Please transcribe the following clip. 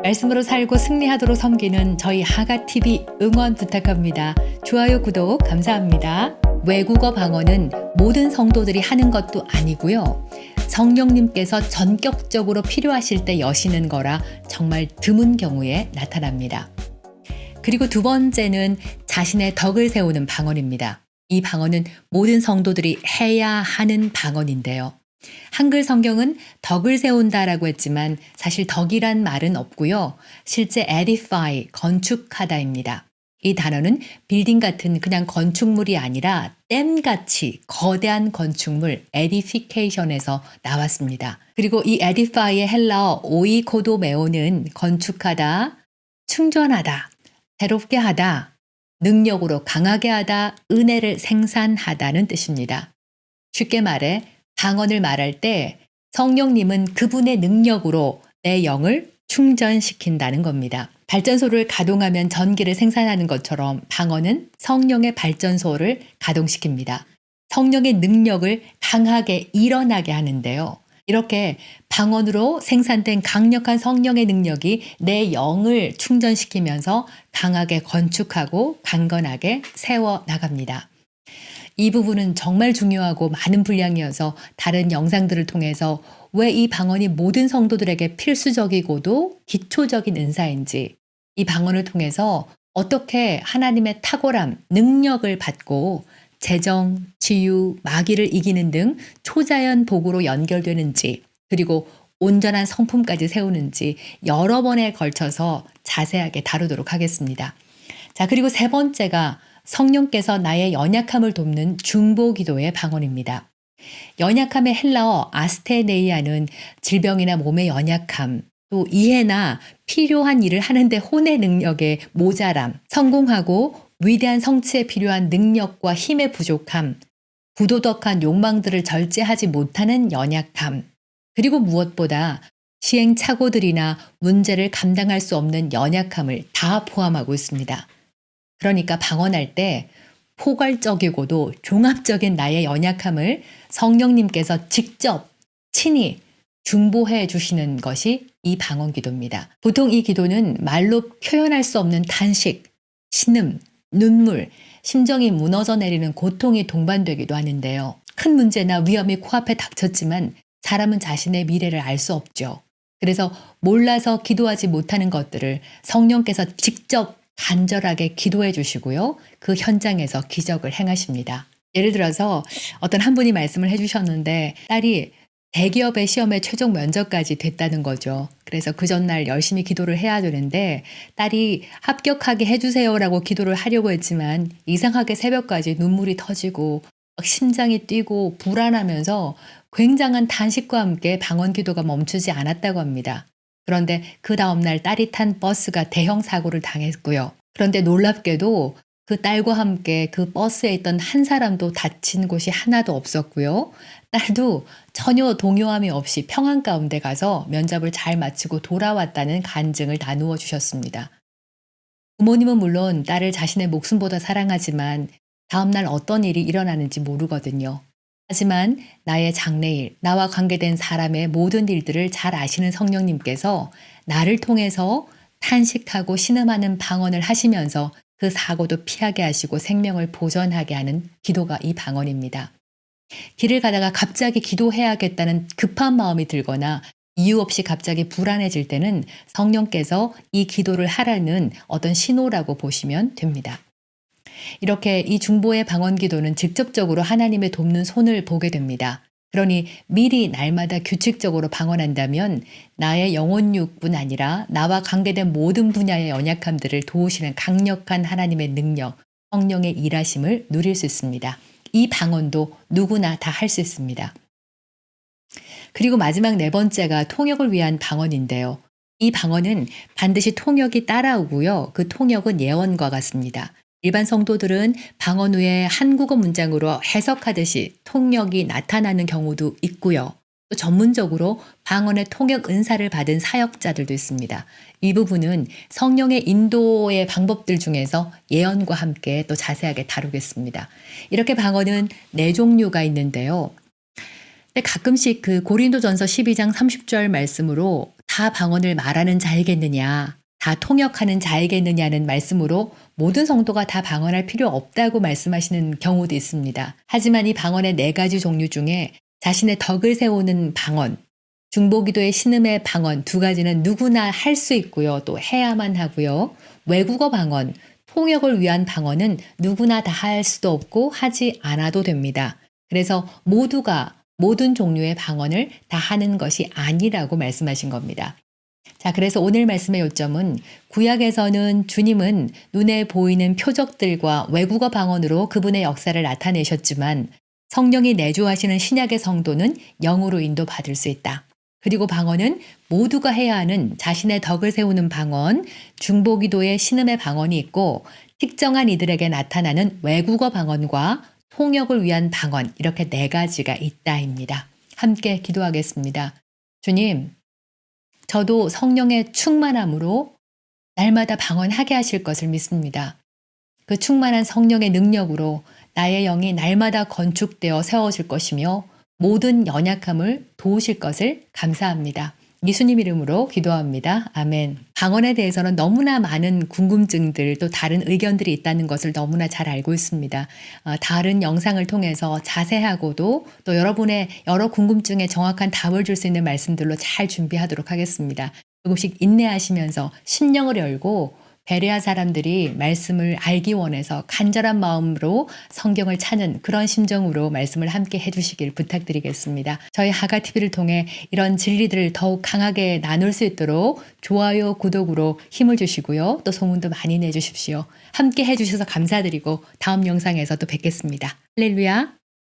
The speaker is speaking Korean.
말씀으로 살고 승리하도록 섬기는 저희 하가TV 응원 부탁합니다. 좋아요, 구독 감사합니다. 외국어 방언은 모든 성도들이 하는 것도 아니고요. 성령님께서 전격적으로 필요하실 때 여시는 거라 정말 드문 경우에 나타납니다. 그리고 두 번째는 자신의 덕을 세우는 방언입니다. 이 방언은 모든 성도들이 해야 하는 방언인데요. 한글 성경은 덕을 세운다라고 했지만 사실 덕이란 말은 없고요. 실제 edify, 건축하다입니다. 이 단어는 빌딩 같은 그냥 건축물이 아니라 댐같이 거대한 건축물 edification에서 나왔습니다. 그리고 이 edify의 헬라어 오이코도메오는 건축하다, 충전하다, 새롭게 하다, 능력으로 강하게 하다, 은혜를 생산하다는 뜻입니다. 쉽게 말해 방언을 말할 때 성령님은 그분의 능력으로 내 영을 충전시킨다는 겁니다. 발전소를 가동하면 전기를 생산하는 것처럼 방언은 성령의 발전소를 가동시킵니다. 성령의 능력을 강하게 일어나게 하는데요. 이렇게 방언으로 생산된 강력한 성령의 능력이 내 영을 충전시키면서 강하게 건축하고 강건하게 세워 나갑니다. 이 부분은 정말 중요하고 많은 분량이어서 다른 영상들을 통해서 왜 이 방언이 모든 성도들에게 필수적이고도 기초적인 은사인지, 이 방언을 통해서 어떻게 하나님의 탁월함, 능력을 받고 재정, 치유, 마귀를 이기는 등 초자연 복으로 연결되는지, 그리고 온전한 성품까지 세우는지 여러 번에 걸쳐서 자세하게 다루도록 하겠습니다. 자, 그리고 세 번째가 성령께서 나의 연약함을 돕는 중보기도의 방언입니다. 연약함의 헬라어 아스테네이아는 질병이나 몸의 연약함, 또 이해나 필요한 일을 하는데 혼의 능력의 모자람, 성공하고 위대한 성취에 필요한 능력과 힘의 부족함, 부도덕한 욕망들을 절제하지 못하는 연약함, 그리고 무엇보다 시행착오들이나 문제를 감당할 수 없는 연약함을 다 포함하고 있습니다. 그러니까 방언할 때 포괄적이고도 종합적인 나의 연약함을 성령님께서 직접 친히 중보해 주시는 것이 이 방언 기도입니다. 보통 이 기도는 말로 표현할 수 없는 탄식, 신음, 눈물, 심정이 무너져 내리는 고통이 동반되기도 하는데요. 큰 문제나 위험이 코앞에 닥쳤지만 사람은 자신의 미래를 알 수 없죠. 그래서 몰라서 기도하지 못하는 것들을 성령께서 직접 간절하게 기도해 주시고요. 그 현장에서 기적을 행하십니다. 예를 들어서 어떤 한 분이 말씀을 해 주셨는데 딸이 대기업의 시험에 최종 면접까지 됐다는 거죠. 그래서 그 전날 열심히 기도를 해야 되는데 딸이 합격하게 해주세요라고 기도를 하려고 했지만 이상하게 새벽까지 눈물이 터지고 막 심장이 뛰고 불안하면서 굉장한 탄식과 함께 방언 기도가 멈추지 않았다고 합니다. 그런데 그 다음날 딸이 탄 버스가 대형 사고를 당했고요. 그런데 놀랍게도 그 딸과 함께 그 버스에 있던 한 사람도 다친 곳이 하나도 없었고요. 딸도 전혀 동요함이 없이 평안 가운데 가서 면접을 잘 마치고 돌아왔다는 간증을 나누어 주셨습니다. 부모님은 물론 딸을 자신의 목숨보다 사랑하지만 다음날 어떤 일이 일어나는지 모르거든요. 하지만 나의 장래일, 나와 관계된 사람의 모든 일들을 잘 아시는 성령님께서 나를 통해서 탄식하고 신음하는 방언을 하시면서 그 사고도 피하게 하시고 생명을 보전하게 하는 기도가 이 방언입니다. 길을 가다가 갑자기 기도해야겠다는 급한 마음이 들거나 이유 없이 갑자기 불안해질 때는 성령께서 이 기도를 하라는 어떤 신호라고 보시면 됩니다. 이렇게 이 중보의 방언 기도는 직접적으로 하나님의 돕는 손을 보게 됩니다. 그러니 미리 날마다 규칙적으로 방언한다면 나의 영혼육뿐 아니라 나와 관계된 모든 분야의 연약함들을 도우시는 강력한 하나님의 능력, 성령의 일하심을 누릴 수 있습니다. 이 방언도 누구나 다 할 수 있습니다. 그리고 마지막 네 번째가 통역을 위한 방언인데요. 이 방언은 반드시 통역이 따라오고요. 그 통역은 예언과 같습니다. 일반 성도들은 방언 후에 한국어 문장으로 해석하듯이 통역이 나타나는 경우도 있고요. 또 전문적으로 방언의 통역 은사를 받은 사역자들도 있습니다. 이 부분은 성령의 인도의 방법들 중에서 예언과 함께 또 자세하게 다루겠습니다. 이렇게 방언은 네 종류가 있는데요. 근데 가끔씩 그 고린도전서 12장 30절 말씀으로 다 방언을 말하는 자이겠느냐, 다 통역하는 자이겠느냐는 말씀으로 모든 성도가 다 방언할 필요 없다고 말씀하시는 경우도 있습니다. 하지만 이 방언의 4가지 종류 중에 자신의 덕을 세우는 방언, 중보기도의 신음의 방언 2가지는 누구나 할 수 있고요. 또 해야만 하고요. 외국어 방언, 통역을 위한 방언은 누구나 다 할 수도 없고 하지 않아도 됩니다. 그래서 모두가 모든 종류의 방언을 다 하는 것이 아니라고 말씀하신 겁니다. 자, 그래서 오늘 말씀의 요점은 구약에서는 주님은 눈에 보이는 표적들과 외국어 방언으로 그분의 역사를 나타내셨지만 성령이 내주하시는 신약의 성도는 영으로 인도받을 수 있다. 그리고 방언은 모두가 해야 하는 자신의 덕을 세우는 방언, 중보기도의 신음의 방언이 있고 특정한 이들에게 나타나는 외국어 방언과 통역을 위한 방언, 이렇게 4가지가 있다입니다. 함께 기도하겠습니다. 주님, 저도 성령의 충만함으로 날마다 방언하게 하실 것을 믿습니다. 그 충만한 성령의 능력으로 나의 영이 날마다 건축되어 세워질 것이며 모든 연약함을 도우실 것을 감사합니다. 예수님 이름으로 기도합니다. 아멘. 방언에 대해서는 너무나 많은 궁금증들 또 다른 의견들이 있다는 것을 너무나 잘 알고 있습니다. 다른 영상을 통해서 자세하고도 또 여러분의 여러 궁금증에 정확한 답을 줄 수 있는 말씀들로 잘 준비하도록 하겠습니다. 조금씩 인내하시면서 심령을 열고 베레아 사람들이 말씀을 알기 원해서 간절한 마음으로 성경을 찾는 그런 심정으로 말씀을 함께 해주시길 부탁드리겠습니다. 저희 하가TV를 통해 이런 진리들을 더욱 강하게 나눌 수 있도록 좋아요, 구독으로 힘을 주시고요. 또 소문도 많이 내주십시오. 함께 해주셔서 감사드리고 다음 영상에서 또 뵙겠습니다. 할렐루야.